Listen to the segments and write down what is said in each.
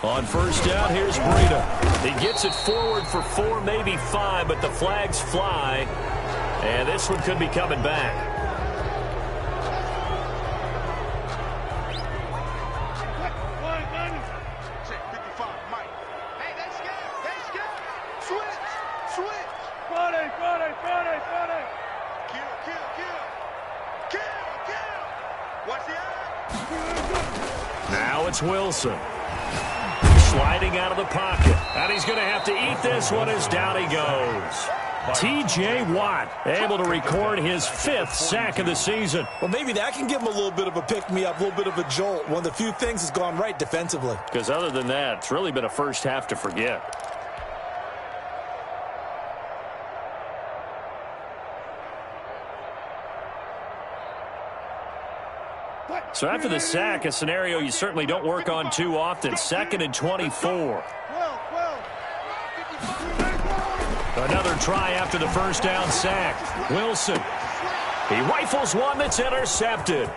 On first down, here's Breida. He gets it forward for 4, maybe 5, but the flags fly. And this one could be coming back. Now it's Wilson. Sliding out of the pocket. And he's going to have to eat this one as down he goes. T.J. Watt able to record his 5th sack of the season. Well, maybe that can give him a little bit of a pick-me-up, a little bit of a jolt. One of the few things has gone right defensively. Because other than that, it's really been a first half to forget. So after the sack, a scenario you certainly don't work on too often. 2nd and 24. Another try after the first down sack. Wilson. He rifles one that's intercepted.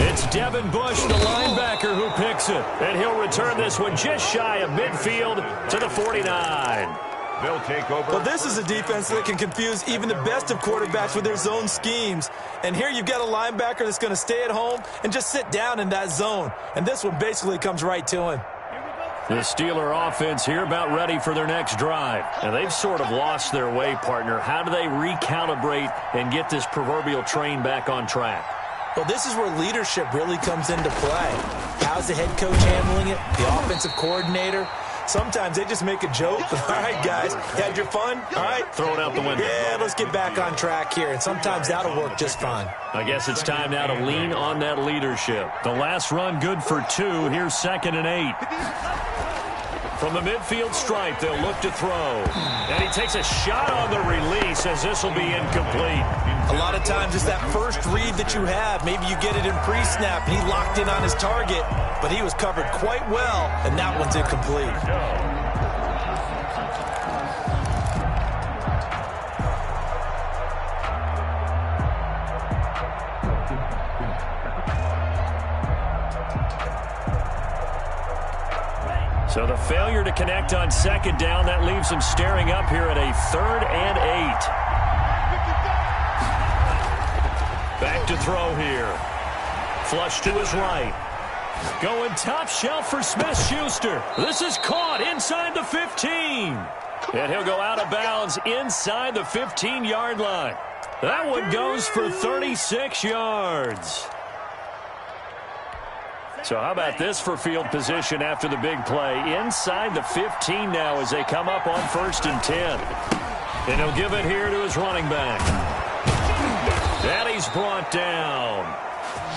It's Devin Bush, the linebacker, who picks it. And he'll return this one just shy of midfield to the 49. They'll take over. Well, this is a defense that can confuse even the best of quarterbacks with their zone schemes. And here you've got a linebacker that's going to stay at home and just sit down in that zone. And this one basically comes right to him. The Steeler offense here about ready for their next drive. And they've sort of lost their way, partner. How do they recalibrate and get this proverbial train back on track? Well, this is where leadership really comes into play. How's the head coach handling it? The offensive coordinator? Sometimes they just make a joke. All right, guys, you had your fun? All right. Throw it out the window. Yeah, let's get back on track here. And sometimes that'll work just fine. I guess it's time now to lean on that leadership. The last run good for 2. Here's 2nd and 8. From the midfield stripe, they'll look to throw. And he takes a shot on the release as this will be incomplete. A lot of times it's that first read that you have. Maybe you get it in pre-snap, and he locked in on his target, but he was covered quite well, and that one's incomplete. So the failure to connect on 2nd down, that leaves him staring up here at a 3rd and 8. Back to throw here. Flush to his right. Going top shelf for Smith-Schuster. This is caught inside the 15. And he'll go out of bounds inside the 15-yard line. That one goes for 36 yards. So how about this for field position after the big play? Inside the 15 now as they come up on 1st and 10. And he'll give it here to his running back. And he's brought down.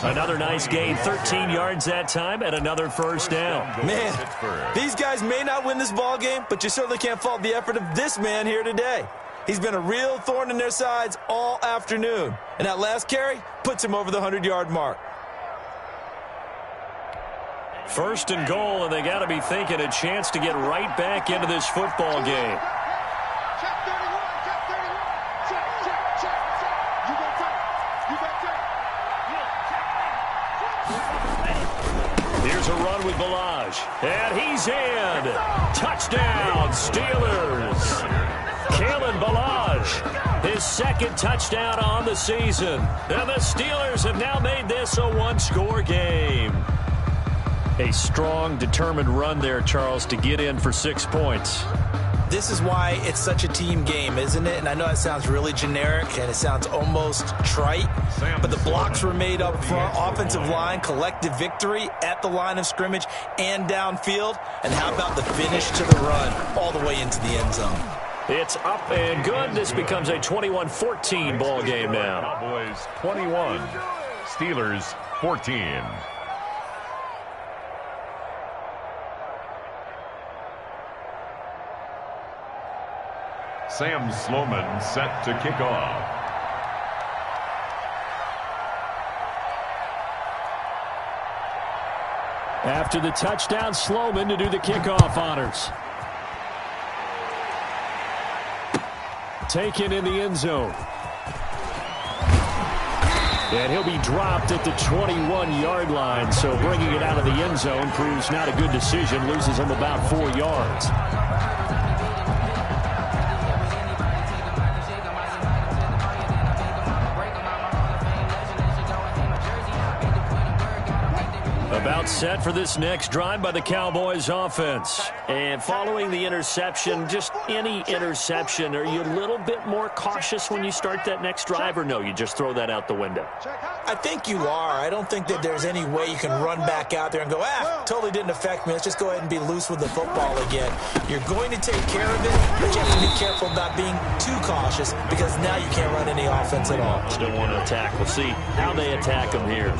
Another nice gain, 13 yards that time, and another first down. Man, these guys may not win this ball game, but you certainly can't fault the effort of this man here today. He's been a real thorn in their sides all afternoon. And that last carry puts him over the 100-yard mark. 1st and goal, and they got to be thinking a chance to get right back into this football game. Here's a run with Ballage, and he's in. Touchdown, Steelers. Kalen Ballage, his 2nd touchdown on the season. And the Steelers have now made this a 1-score game. A strong, determined run there, Charles, to get in for 6 points. This is why it's such a team game, isn't it? And I know that sounds really generic and it sounds almost trite, but the blocks were made up front, offensive line, collective victory at the line of scrimmage and downfield. And how about the finish to the run all the way into the end zone? It's up and good. This becomes a 21-14 ball game now. Cowboys 21, Steelers 14. Sam Sloman set to kick off. After the touchdown, Sloman to do the kickoff honors. Taken in the end zone. And he'll be dropped at the 21-yard line. So bringing it out of the end zone proves not a good decision. Loses him about 4 yards. About set for this next drive by the Cowboys offense. And following the interception, just any interception, are you a little bit more cautious when you start that next drive, or no, you just throw that out the window? I think you are. I don't think that there's any way you can run back out there and go, totally didn't affect me. Let's just go ahead and be loose with the football again. You're going to take care of it, but you have to be careful about being too cautious because now you can't run any offense at all. Still want to attack. We'll see how they attack him here.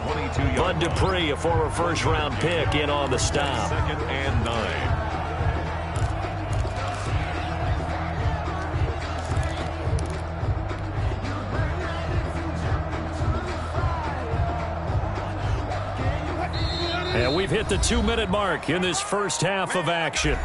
Bud Dupree, a former first-round pick, in on the stop. 2nd and 9. And we've hit the 2-minute mark in this first half of action.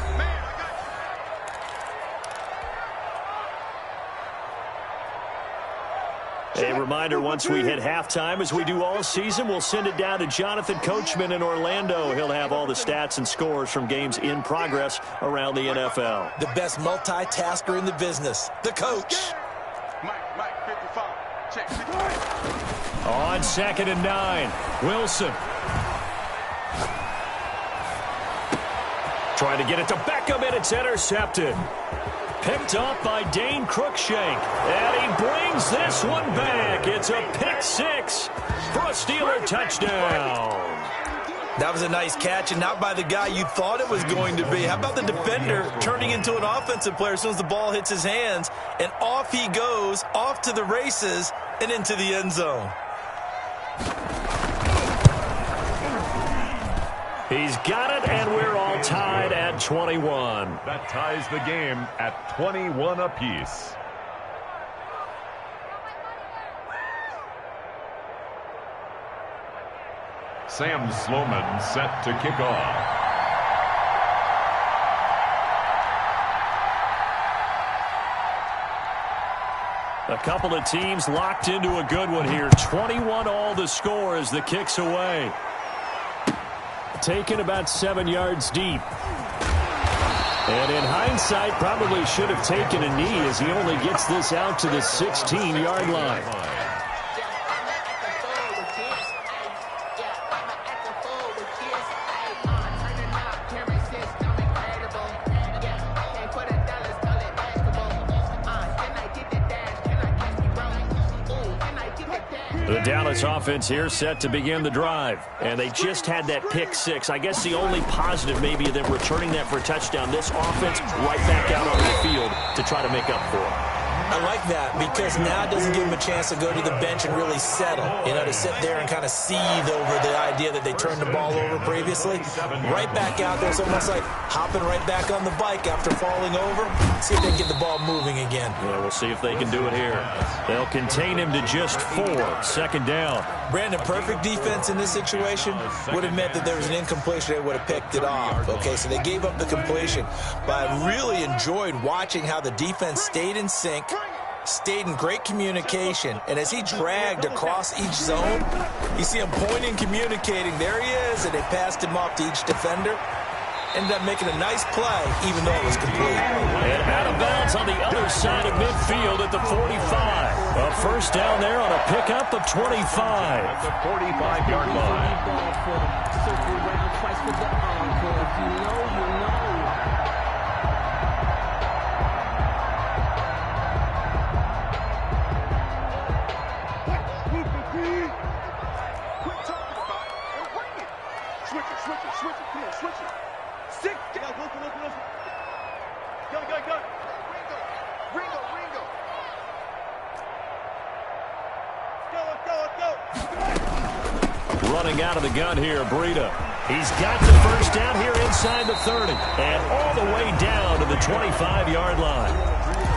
A reminder, once we hit halftime, as we do all season, we'll send it down to Jonathan Coachman in Orlando. He'll have all the stats and scores from games in progress around the NFL. The best multitasker in the business, the coach. On 2nd and 9, Wilson. Trying to get it to Beckham, and it's intercepted. Picked up by Dane Cruikshank. And he brings this one back. It's a pick 6 for a Steeler touchdown. That was a nice catch, and not by the guy you thought it was going to be. How about the defender turning into an offensive player as soon as the ball hits his hands, and off he goes, off to the races, and into the end zone. He's got it, and we're all tied at 21. That ties the game at 21 apiece. Sam Sloman set to kick off. A couple of teams locked into a good one here. 21 all the score as the kick's away. Taken about 7 yards deep. And in hindsight, probably should have taken a knee as he only gets this out to the 16-yard line. The Dallas offense here set to begin the drive. And they just had that pick 6. I guess the only positive maybe of them returning that for a touchdown. This offense right back out on the field to try to make up for it. I like that because now it doesn't give them a chance to go to the bench and really settle. You know, to sit there and kind of seethe over the idea that they turned the ball over previously. Right back out there. It's almost like hopping right back on the bike after falling over. See if they can get the ball moving again. Yeah, we'll see if they can do it here. They'll contain him to just 4. 2nd down. Brandon, perfect defense in this situation would have meant that there was an incompletion. They would have picked it off. Okay, so they gave up the completion. But I really enjoyed watching how the defense stayed in sync, stayed in great communication, and as he dragged across each zone, you see him pointing, communicating. There he is, and they passed him off to each defender. Ended up making a nice play, even though it was complete. And out of bounds on the other side of midfield at the 45. A first down there on a pickup of 25. At the 45-yard line. Running out of the gun here, Breida. He's got the first down here inside the 30 and all the way down to the 25-yard line.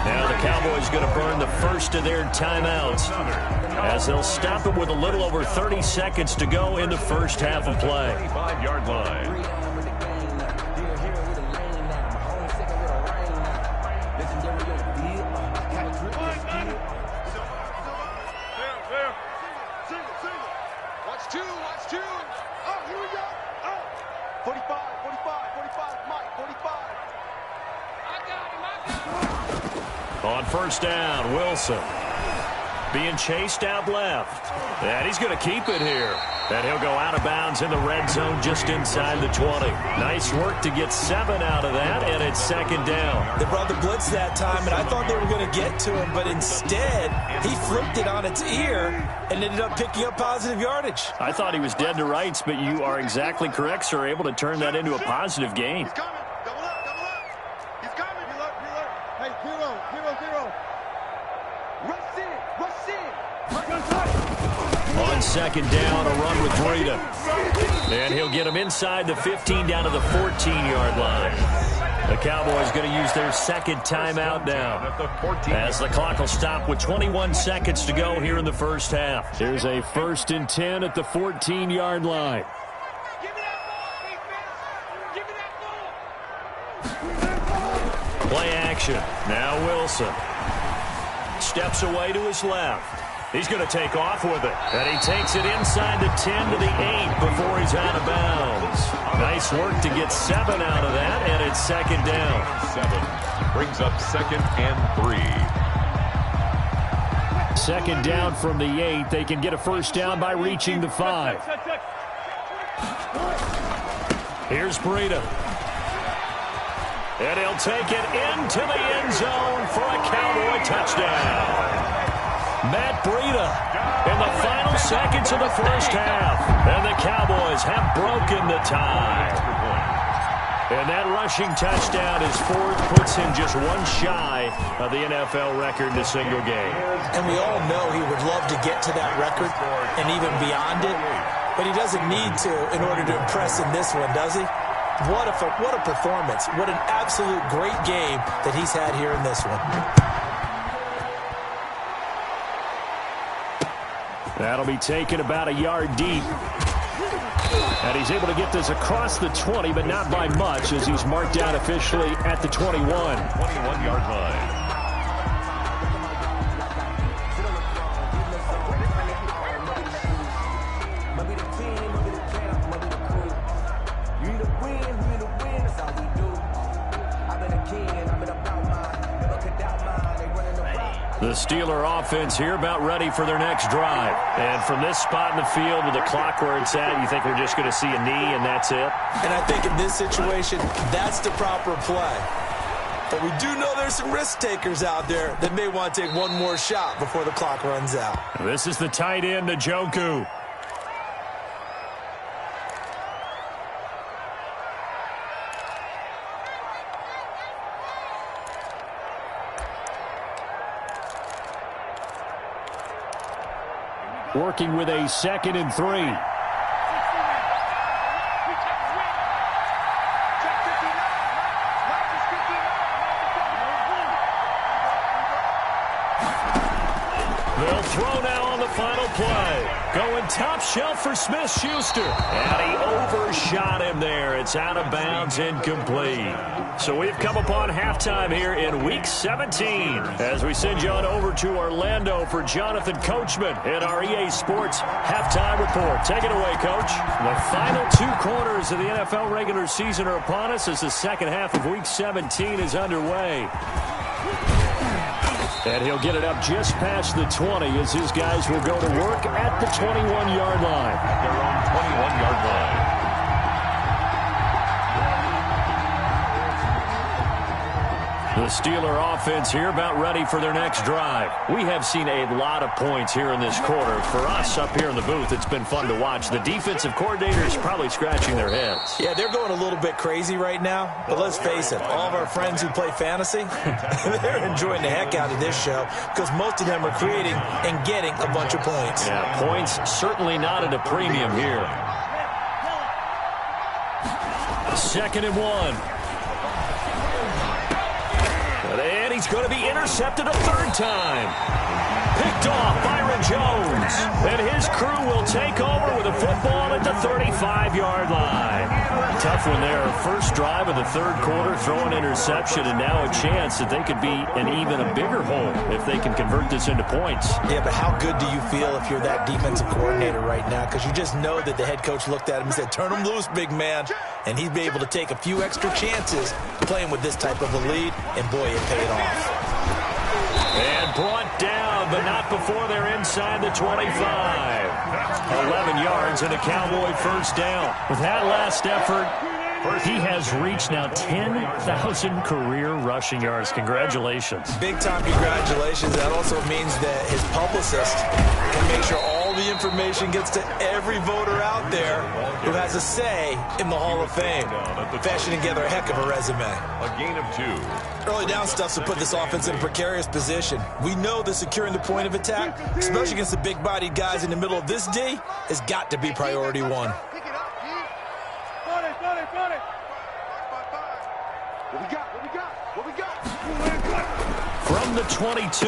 Now the Cowboys going to burn the first of their timeouts as they'll stop it with a little over 30 seconds to go in the first half of play. 25-yard line. 45, 45, Mike, 45. On first down, Wilson being chased out left. And he's going to keep it here. And he'll go out of bounds in the red zone just inside the 20. Nice work to get 7 out of that, and it's second down. They brought the blitz that time, and I thought they were going to get to him, but instead he flipped it on its ear and ended up picking up positive yardage. I thought he was dead to rights, but you are exactly correct, sir. Able to turn that into a positive gain. He's coming. Double up, double up. He's coming. Reload. Hey, zero. Rush in. On second down, a run with Breida. And he'll get him inside the 15 down to the 14-yard line. The Cowboys going to use their second timeout now, as the clock will stop with 21 seconds to go here in the first half. Here's a 1st and 10 at the 14-yard line. Play action. Now Wilson steps away to his left. He's going to take off with it. And he takes it inside the 10 to the 8 before he's out of bounds. Nice work to get 7 out of that, and it's second down. 7 brings up 2nd and 3. Second down from the 8. They can get a first down by reaching the 5. Here's Breida. And he'll take it into the end zone for a Cowboy touchdown. Matt Breida in the final seconds of the first half. And the Cowboys have broken the tie. And that rushing touchdown is 4th, puts him just one shy of the NFL record in a single game. And we all know he would love to get to that record and even beyond it, but he doesn't need to in order to impress in this one, does he? What a performance. What an absolute great game that he's had here in this one. That'll be taken about a yard deep. And he's able to get this across the 20, but not by much, as he's marked down officially at the 21. 21-yard line. The Steeler offense here about ready for their next drive. And from this spot in the field with the clock where it's at, you think we're just going to see a knee and that's it? And I think in this situation, that's the proper play. But we do know there's some risk takers out there that may want to take one more shot before the clock runs out. This is the tight end, Njoku. Working with a 2nd and 3. They'll throw now on the final play. Going top shelf for Smith-Schuster. And he overshot him there. It's out of bounds, incomplete. So we've come upon halftime here in Week 17 as we send you on over to Orlando for Jonathan Coachman in our EA Sports Halftime Report. Take it away, Coach. The final 2 quarters of the NFL regular season are upon us as the second half of Week 17 is underway. And he'll get it up just past the 20 as his guys will go to work at the 21-yard line. At their own 21-yard line. The Steeler offense here about ready for their next drive. We have seen a lot of points here in this quarter. For us up here in the booth, it's been fun to watch. The defensive coordinators probably scratching their heads. Yeah, they're going a little bit crazy right now. But let's face it, all of our friends who play fantasy, they're enjoying the heck out of this show because most of them are creating and getting a bunch of points. Yeah, points certainly not at a premium here. 2nd and 1. And he's going to be intercepted a 3rd time. Picked off Byron Jones. And his crew will take over with a football at the 35-yard line. Tough one there. First drive of the third quarter, throw an interception, and now a chance that they could be in even a bigger hole if they can convert this into points. Yeah, but how good do you feel if you're that defensive coordinator right now? Because you just know that the head coach looked at him and said, turn him loose, big man. And he'd be able to take a few extra chances playing with this type of a lead, and boy, it paid off. And brought down, but not before they're inside the 25. 11 yards and a Cowboy first down. With that last effort, he has reached now 10,000 career rushing yards. Congratulations. Big time congratulations. That also means that his publicist can make sure all the information gets to every voter out there who has a say in the Hall of Fame. Fashioning together a heck of a resume. A gain of 2. Early down stuff to put this offense in a precarious position. We know that securing the point of attack, especially against the big-bodied guys in the middle of this D, has got to be priority one. From the 22,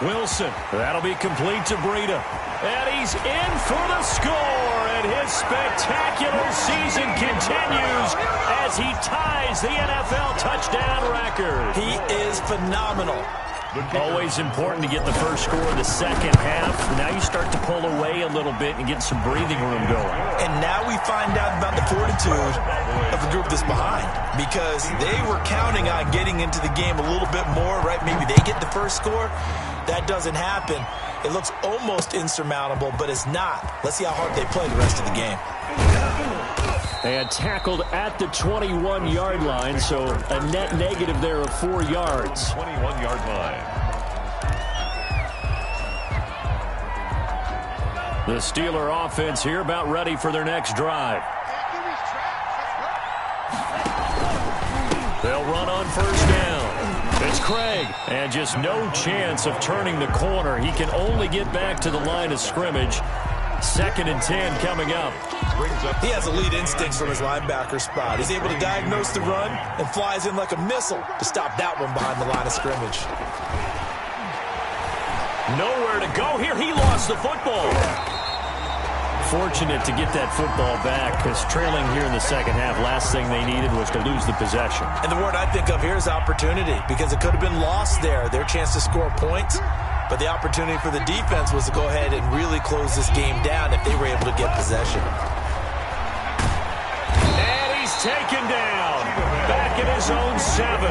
Wilson. That'll be complete to Breida. And he's in for the score. And his spectacular season continues as he ties the NFL touchdown record. He is phenomenal. Always important to get the first score of the second half. Now you start to pull away a little bit and get some breathing room going. And now we find out about the fortitude of the group that's behind, because they were counting on getting into the game a little bit more, right? Maybe they get the first score. That doesn't happen. It looks almost insurmountable, but it's not. Let's see how hard they play the rest of the game. And tackled at the 21-yard line, so a net negative there of 4 yards. 21-yard line. The Steeler offense here about ready for their next drive. They'll run on first down. It's Craig, and just no chance of turning the corner. He can only get back to the line of scrimmage. 2nd and 10 coming up. He has elite instincts from his linebacker spot. He's able to diagnose the run and flies in like a missile to stop that one behind the line of scrimmage. Nowhere to go here. He lost the football. Fortunate to get that football back, because trailing here in the second half, last thing they needed was to lose the possession. And the word I think of here is opportunity, because it could have been lost there, their chance to score points. But the opportunity for the defense was to go ahead and really close this game down if they were able to get possession. And he's taken down. Back in his own 7.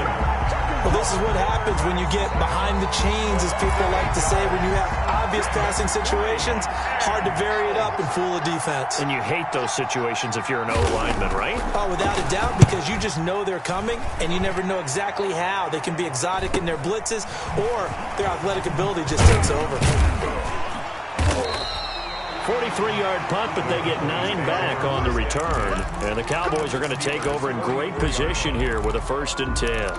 Well, this is what happens when you get behind the chains, as people like to say, when you have obvious passing situations. Hard to vary it up and fool a defense. And you hate those situations if you're an O-lineman, right? Oh, without a doubt, because you just know they're coming, and you never know exactly how. They can be exotic in their blitzes, or their athletic ability just takes over. 43-yard punt, but they get 9 back on the return. And the Cowboys are going to take over in great position here with a 1st and 10.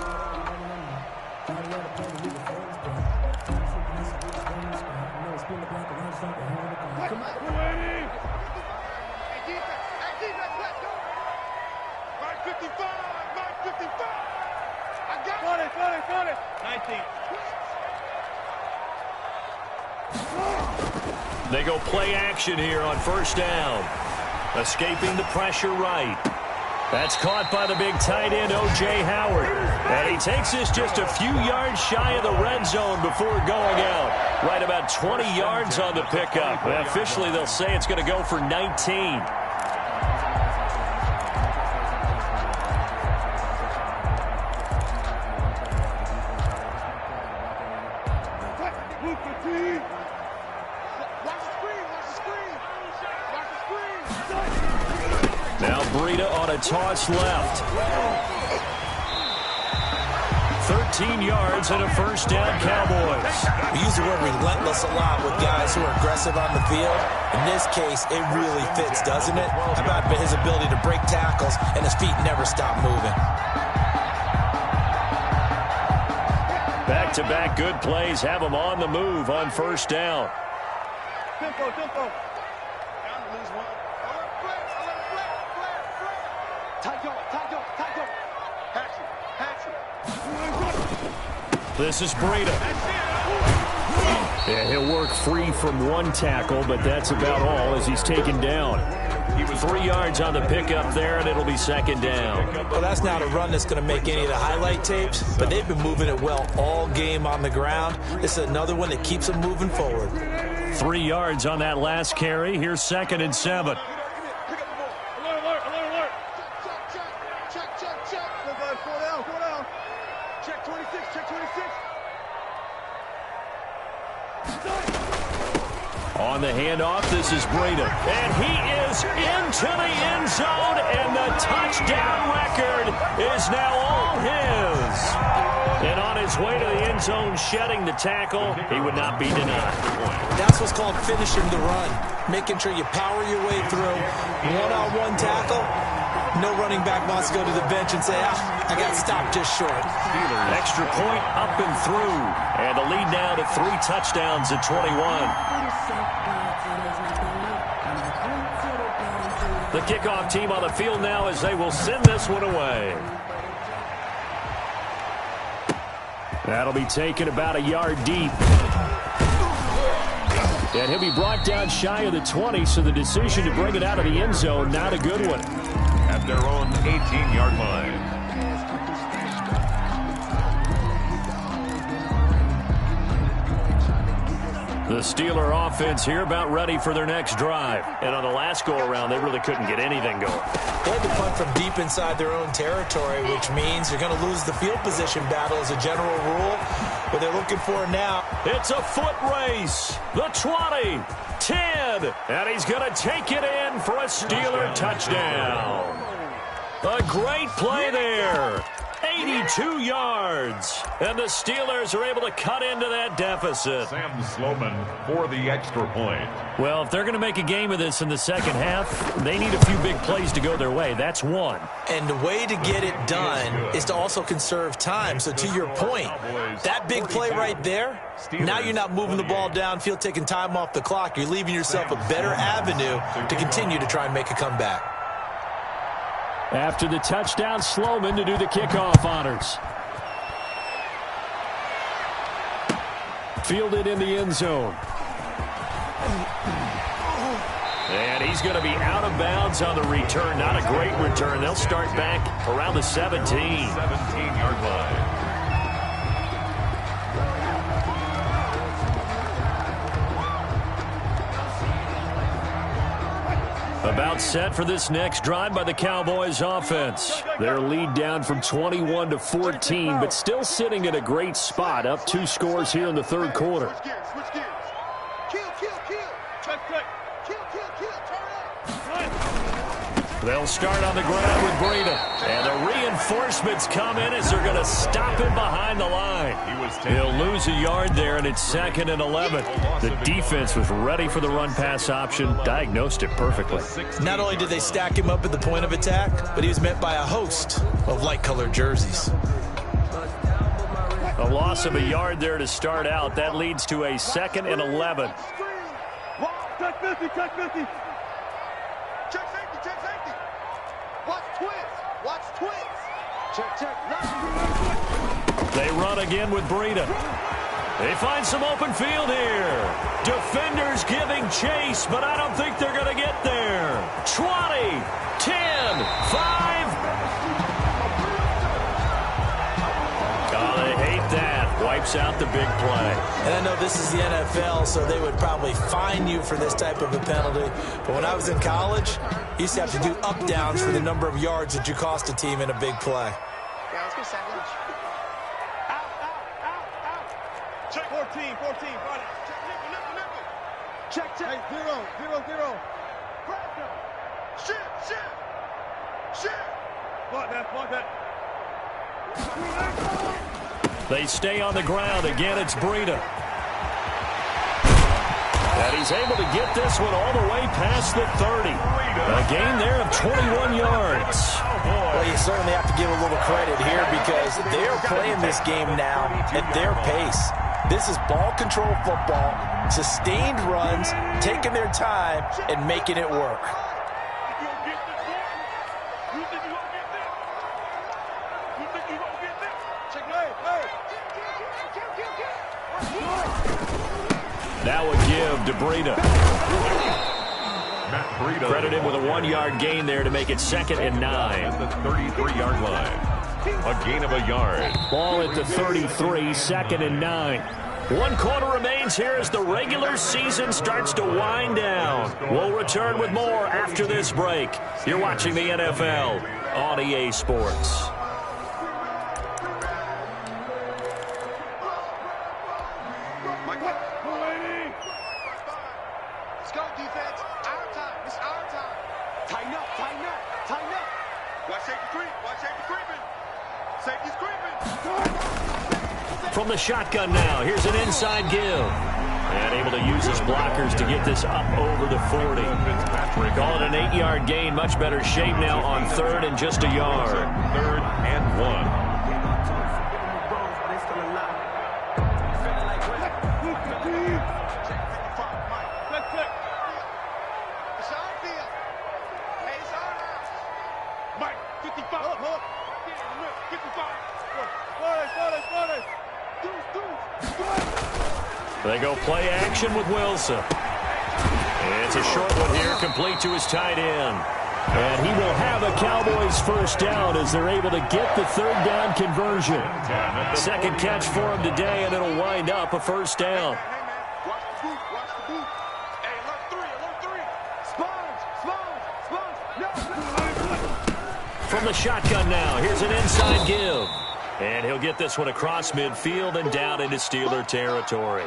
They go play action here on first down. Escaping the pressure right. That's caught by the big tight end, O.J. Howard. And he takes this just a few yards shy of the red zone before going out. Right about 20 yards on the pickup. And officially, they'll say it's going to go for 19. Now Breida on a toss left. 13 yards and a first down, Cowboys. We use the word relentless a lot with guys who are aggressive on the field. In this case, it really fits, doesn't it? How about his ability to break tackles and his feet never stop moving? Back-to-back good plays have him on the move on first down. Tempo. Hatch it. This is Breida. Yeah, he'll work free from one tackle, but that's about all as he's taken down. 3 yards on the pickup there, and it'll be second down. Well, that's not a run that's going to make any of the highlight tapes, but they've been moving it well all game on the ground. This is another one that keeps them moving forward. 3 yards on that last carry. Here's 2nd and 7. On the handoff, this is Breida. And he is into the end zone, and the touchdown record is now all his. And on his way to the end zone, shedding the tackle, he would not be denied. That's what's called finishing the run, making sure you power your way through. One-on-one tackle, no running back wants to go to the bench and say, I got stopped just short. Extra point up and through. And the lead now to 3 touchdowns at 21. The kickoff team on the field now as they will send this one away. That'll be taken about a yard deep. And he'll be brought down shy of the 20, so the decision to bring it out of the end zone, not a good one. At their own 18-yard line. The Steeler offense here about ready for their next drive. And on the last go-around, they really couldn't get anything going. They had to punt from deep inside their own territory, which means you're going to lose the field position battle as a general rule. What they're looking for now. It's a foot race. The 20, 10, and he's going to take it in for a Steeler touchdown. A great play there. 82 yards. And the Steelers are able to cut into that deficit. Sam Sloman for the extra point. Well, if they're going to make a game of this in the second half, they need a few big plays to go their way. That's one. And the way to get it done is to also conserve time. So to your point, that big play right there, now you're not moving the ball downfield, taking time off the clock. You're leaving yourself a better avenue to continue to try and make a comeback. After the touchdown, Sloman to do the kickoff honors. Fielded in the end zone. And he's going to be out of bounds on the return. Not a great return. They'll start back around the 17. 17-yard line. About set for this next drive by the Cowboys offense. Their lead down from 21 to 14, but still sitting in a great spot, up 2 scores here in the third quarter. Switch gears. Kill. Check. Kill. Turn up. They'll start on the ground with Breida. And the reinforcements come in as they're going to stop him behind the line. He'll lose a yard there, and it's 2nd and 11. The defense was ready for the run-pass option, diagnosed it perfectly. Not only did they stack him up at the point of attack, but he was met by a host of light-colored jerseys. A loss of a yard there to start out. That leads to a 2nd and 11. Check 50. Check safety. Watch twins. Check. They run again with Breida. They find some open field here. Defenders giving chase, but I don't think they're going to get there. 20, 10, 5. Oh, they hate that. Wipes out the big play. And I know this is the NFL, so they would probably fine you for this type of a penalty. But when I was in college, you used to have to do up-downs for the number of yards that you cost a team in a big play. Yeah, let's go sandwich. Out. Check 14. Run it. Check nickel. Check. Hey, 0. Grab them. Shit. Block that. They stay on the ground. Again, it's Breida. And he's able to get this one all the way past the 30. A gain there of 21 yards. Well, you certainly have to give a little credit here because they're playing this game now at their pace. This is ball control football, sustained runs, taking their time, and making it work. Now a give to Breida. Credited with a 1-yard gain there to make it 2nd and 9. At the 33-yard line. A gain of a yard. Ball at the 33, 2nd and 9. 1 quarter remains here as the regular season starts to wind down. We'll return with more after this break. You're watching the NFL on EA Sports. Let's go, defense. Our time. It's our time. Tighten up, tighten up, tighten up. Watch safety creep. Watch safety creeping. Safety's creeping. From the shotgun now, here's an inside give. And able to use his blockers to get this up over the 40. Call it an 8-yard gain. Much better shape now on 3rd and just a yard. 3rd and 1. They go play action with Wilson. And it's a short one here, complete to his tight end. And he will have a Cowboys first down as they're able to get the 3rd down conversion. 2nd catch for him today, and it'll wind up a first down. Watch the boot, watch the boot. Hey, alert 3. Sponge. From the shotgun now, here's an inside give. And he'll get this one across midfield and down into Steeler territory.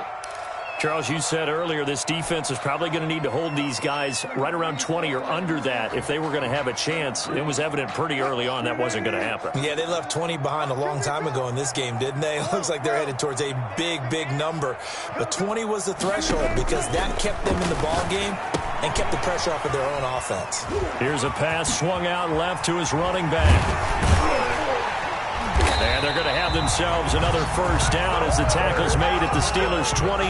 Charles, you said earlier this defense is probably going to need to hold these guys right around 20 or under that if they were going to have a chance. It was evident pretty early on that wasn't going to happen. Yeah, they left 20 behind a long time ago in this game, didn't they? It looks like they're headed towards a big number. But 20 was the threshold because that kept them in the ball game and kept the pressure off of their own offense. Here's a pass swung out left to his running back. And they're going to have themselves another first down as the tackle's made at the Steelers' 28.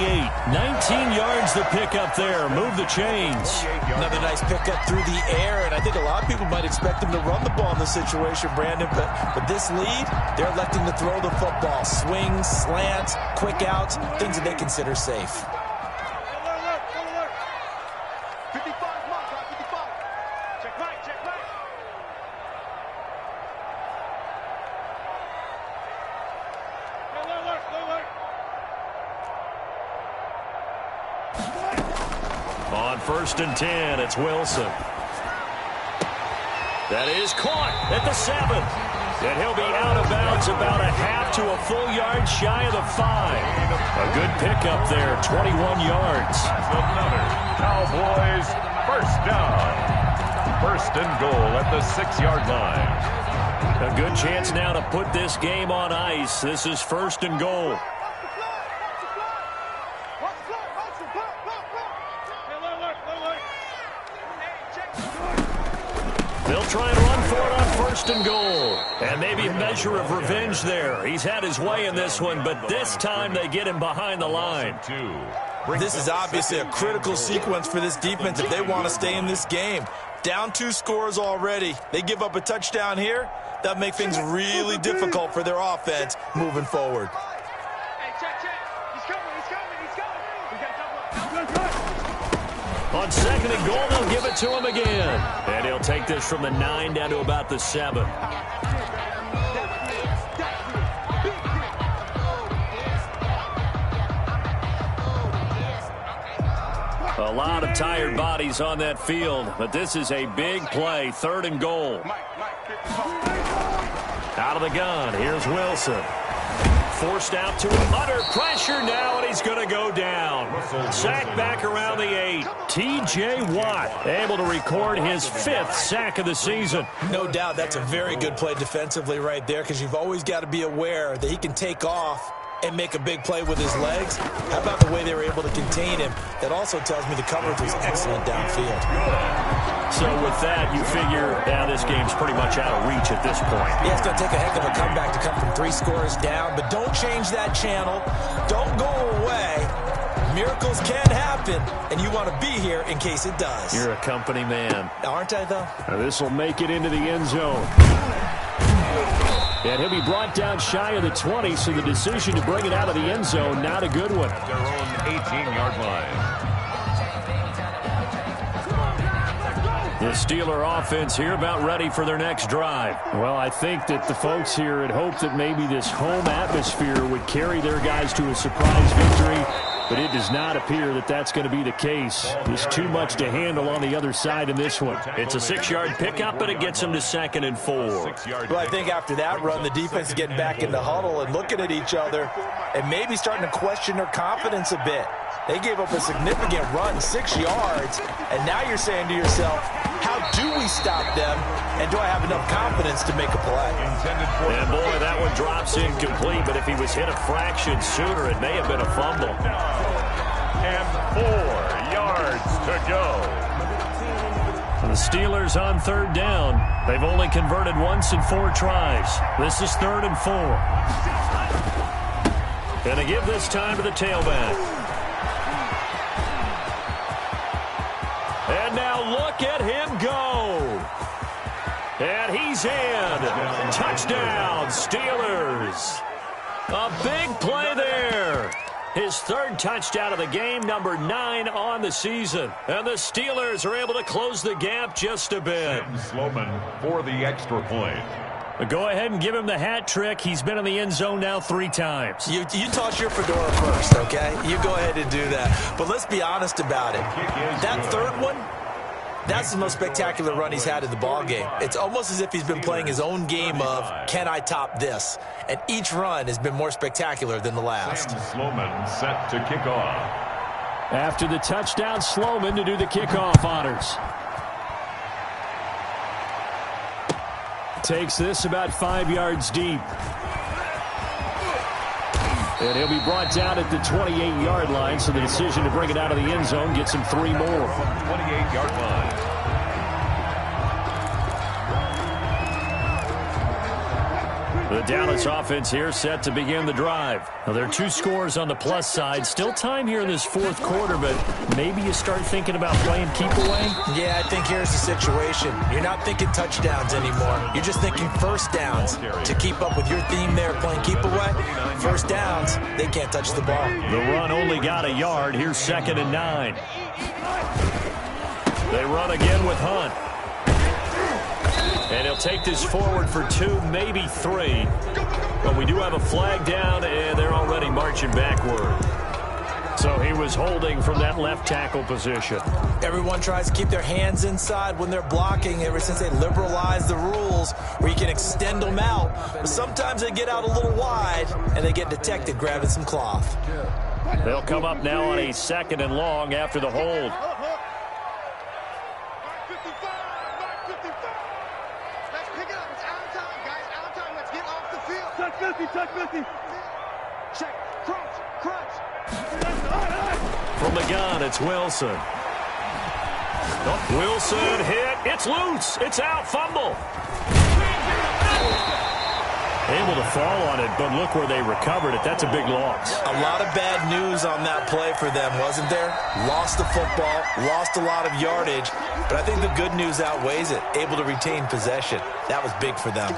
19 yards the pickup there. Move the chains. Another nice pickup through the air, and I think a lot of people might expect them to run the ball in this situation, Brandon. But this lead, they're electing to throw the football. Swings, slants, quick outs, things that they consider safe. 55, mark, 55. Check right, check right. On 1st and 10, it's Wilson. That is caught at the 7. And he'll be out of bounds about a half to a full yard shy of the 5. A good pickup there, 21 yards. Another Cowboys first down. 1st and goal at the 6-yard line. A good chance now to put this game on ice. This is 1st and goal. They'll try and run for it on 1st and goal. And maybe a measure of revenge there. He's had his way in this one, but this time they get him behind the line. This is obviously a critical sequence for this defense if they want to stay in this game. Down 2 scores already. They give up a touchdown here. That'll make things really difficult for their offense moving forward. On 2nd and goal, they'll give it to him again. And he'll take this from the 9 down to about the 7. A lot of tired bodies on that field, but this is a big play. 3rd and goal. Out of the gun, here's Wilson. Forced out to him, under pressure now, and he's going to go down. Sack back around the 8. T.J. Watt able to record his 5th sack of the season. No doubt that's a very good play defensively right there because you've always got to be aware that he can take off and make a big play with his legs. How about the way they were able to contain him? That also tells me the coverage was excellent downfield. So with that, you figure now this game's pretty much out of reach at this point. Yeah, it's going to take a heck of a comeback to come from 3 scores down, but don't change that channel. Don't go away. Miracles can happen, and you want to be here in case it does. You're a company man. Aren't I, though? This will make it into the end zone. And he'll be brought down shy of the 20, so the decision to bring it out of the end zone, not a good one. Their own 18-yard line. The Steeler offense here about ready for their next drive. Well, I think that the folks here had hoped that maybe this home atmosphere would carry their guys to a surprise victory, but it does not appear that that's going to be the case. There's too much to handle on the other side in this one. It's a 6-yard pickup, but it gets them to 2nd and 4. Well, I think after that run, the defense is getting back in the huddle and looking at each other and maybe starting to question their confidence a bit. They gave up a significant run, 6 yards, and now you're saying to yourself, how do we stop them, and do I have enough confidence to make a play? And boy, that one drops incomplete, but if he was hit a fraction sooner, it may have been a fumble. And 4 yards to go. The Steelers on 3rd down. They've only converted once in 4 tries. This is 3rd and 4. And they give this time to the tailback. And now look at him go. And he's in. Touchdown, Steelers. A big play there. His 3rd touchdown of the game, number 9 on the season. And the Steelers are able to close the gap just a bit. Sloman for the extra point. Go ahead and give him the hat trick. He's been in the end zone now 3 times. You toss your fedora first, okay? You go ahead and do that. But let's be honest about it. That 3rd one, that's the most spectacular run he's had in the ball game. It's almost as if he's been playing his own game of, can I top this? And each run has been more spectacular than the last. Sloman set to kick off. After the touchdown, Sloman to do the kickoff honors. Takes this about 5 yards deep. And he'll be brought down at the 28-yard line, so the decision to bring it out of the end zone gets him 3 more. 28-yard line. The Dallas offense here set to begin the drive. Now, there are 2 scores on the plus side. Still time here in this 4th quarter, but maybe you start thinking about playing keep away? Yeah, I think here's the situation. You're not thinking touchdowns anymore. You're just thinking first downs. To keep up with your theme there, playing keep away, first downs, they can't touch the ball. The run only got a yard. Here's 2nd and 9. They run again with Hunt. And he'll take this forward for 2, maybe 3. But we do have a flag down, and they're already marching backward. So he was holding from that left tackle position. Everyone tries to keep their hands inside when they're blocking ever since they liberalized the rules where you can extend them out. But sometimes they get out a little wide, and they get detected grabbing some cloth. They'll come up now on a 2nd and long after the hold. Touch 50. Check. Crunch. From the gun, it's Wilson. Oh, Wilson hit. It's loose. It's out. Fumble. Able to fall on it, but look where they recovered it. That's a big loss. A lot of bad news on that play for them, wasn't there? Lost the football, lost a lot of yardage, but I think the good news outweighs it. Able to retain possession. That was big for them.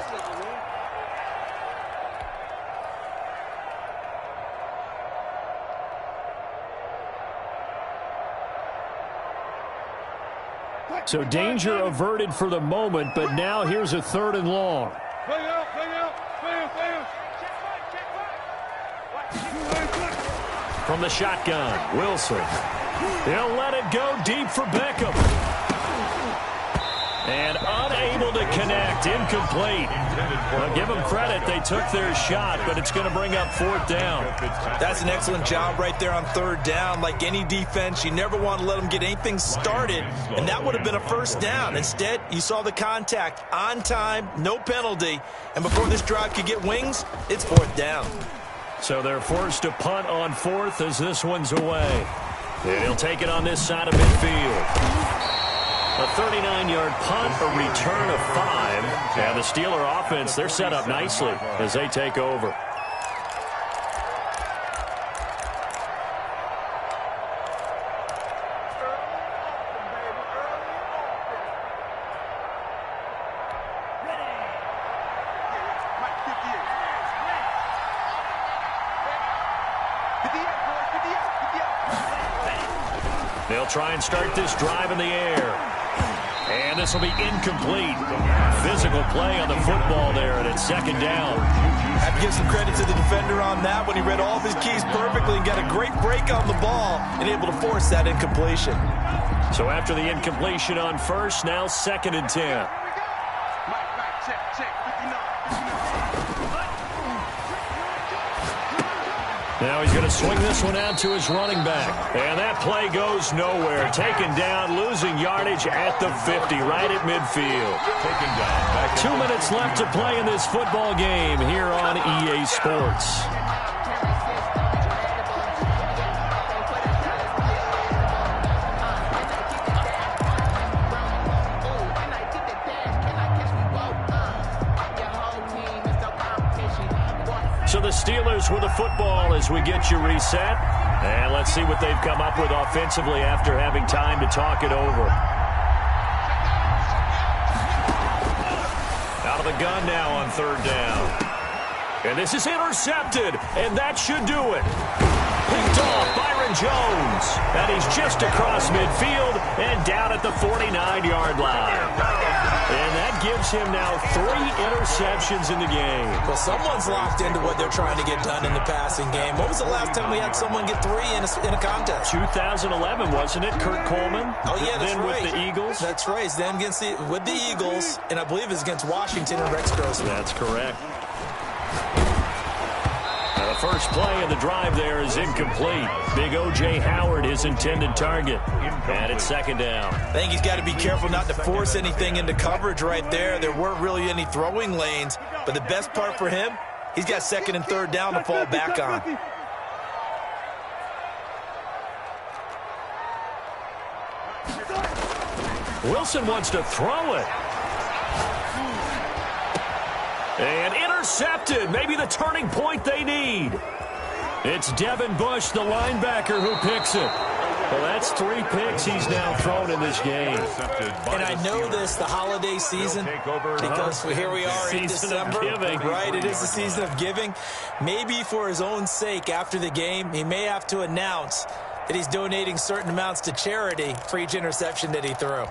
So danger averted for the moment, but now here's a 3rd and long. Play out. From the shotgun, Wilson. He'll let it go deep for Beckham. And unable to connect, incomplete. Well, give them credit, they took their shot, but it's going to bring up 4th down. That's an excellent job right there on 3rd down. Like any defense, you never want to let them get anything started, and that would have been a 1st down. Instead, you saw the contact on time, no penalty, and before this drive could get wings, it's 4th down. So they're forced to punt on 4th as this one's away. And he'll take it on this side of midfield. A 39-yard punt, a return of 5. And the Steeler offense, they're set up nicely as they take over. They'll try and start this drive in the air. And this will be incomplete. Physical play on the football there, and it's second down. I have to give some credit to the defender on that when he read all of his keys perfectly and got a great break on the ball and able to force that incompletion. So after the incompletion on first, now 2nd and 10. Now he's going to swing this one out to his running back. And that play goes nowhere. Taken down, losing yardage at the 50, right at midfield. Taken down. 2 minutes left to play in this football game here on EA Sports. So the Steelers with the football as we get you reset. And let's see what they've come up with offensively after having time to talk it over. Out of the gun now on 3rd down. And this is intercepted, and that should do it. Picked off Byron Jones. And he's just across midfield and down at the 49-yard line. And that gives him now 3 interceptions in the game. Well, someone's locked into what they're trying to get done in the passing game. When was the last time we had someone get 3 in a contest? 2011, wasn't it? Kurt Coleman? Oh, yeah, that's then right. with the Eagles? That's right. Then with the Eagles, and I believe it's against Washington and Rex Grossman. That's correct. Now the first play of the drive there is incomplete. Big O.J. Howard, his intended target. And it's 2nd down. I think he's got to be careful not to force anything into coverage right there. There weren't really any throwing lanes. But the best part for him, he's got 2nd and 3rd down to fall back on. Wilson wants to throw it. And intercepted. Maybe the turning point they need. It's Devin Bush, the linebacker, who picks it. Well, that's 3 picks he's now thrown in this game. And I know this, the holiday season, because here we are in December. Right, it is the season of giving. Maybe for his own sake, after the game, he may have to announce that he's donating certain amounts to charity for each interception that he threw.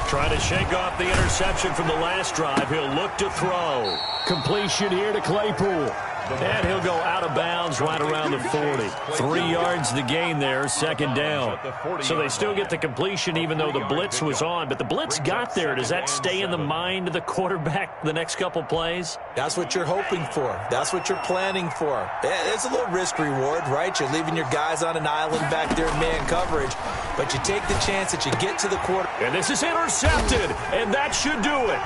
Trying to shake off the interception from the last drive. He'll look to throw. Completion here to Claypool. And he'll go out of bounds right around the 40. 3 yards the gain there, 2nd down. So they still get the completion even though the blitz was on. But the blitz got there. Does that stay in the mind of the quarterback the next couple plays? That's what you're hoping for. That's what you're planning for. It's a little risk reward, right? You're leaving your guys on an island back there in man coverage. But you take the chance that you get to the quarter. And this is intercepted. And that should do it.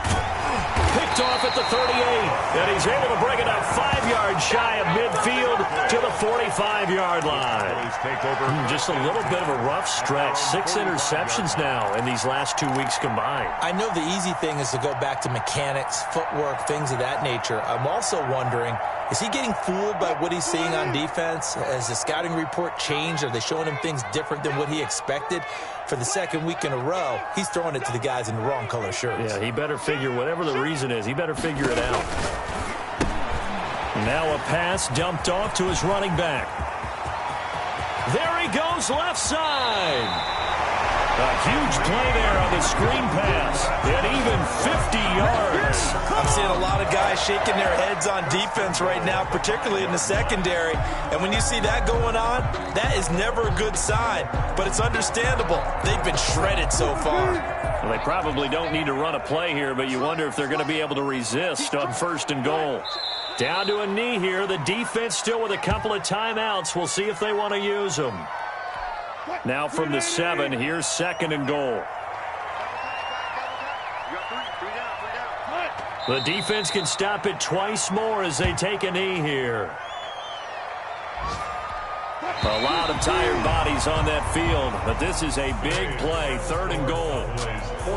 Picked off at the 38. And he's able to bring it up 5 yards shy of midfield to the 45-yard line. Just a little bit of a rough stretch. 6 interceptions now in these last 2 weeks combined. I know the easy thing is to go back to mechanics, footwork, things of that nature. I'm also wondering, is he getting fooled by what he's seeing on defense? Has the scouting report changed? Are they showing him things different than what he expected? For the 2nd week in a row, he's throwing it to the guys in the wrong color shirts. Yeah, he better figure, whatever the reason is, he better figure it out. Now a pass dumped off to his running back. There he goes, left side. A huge play there on the screen pass. And even 50 yards. I'm seeing a lot of guys shaking their heads on defense right now, particularly in the secondary. And when you see that going on, that is never a good sign. But it's understandable. They've been shredded so far. Well, they probably don't need to run a play here, but you wonder if they're going to be able to resist on 1st and goal. Down to a knee here. The defense still with a couple of timeouts. We'll see if they want to use them. Now from the 7, here's 2nd and goal. The defense can stop it twice more as they take a knee here. A lot of tired bodies on that field, but this is a big play, 3rd and goal.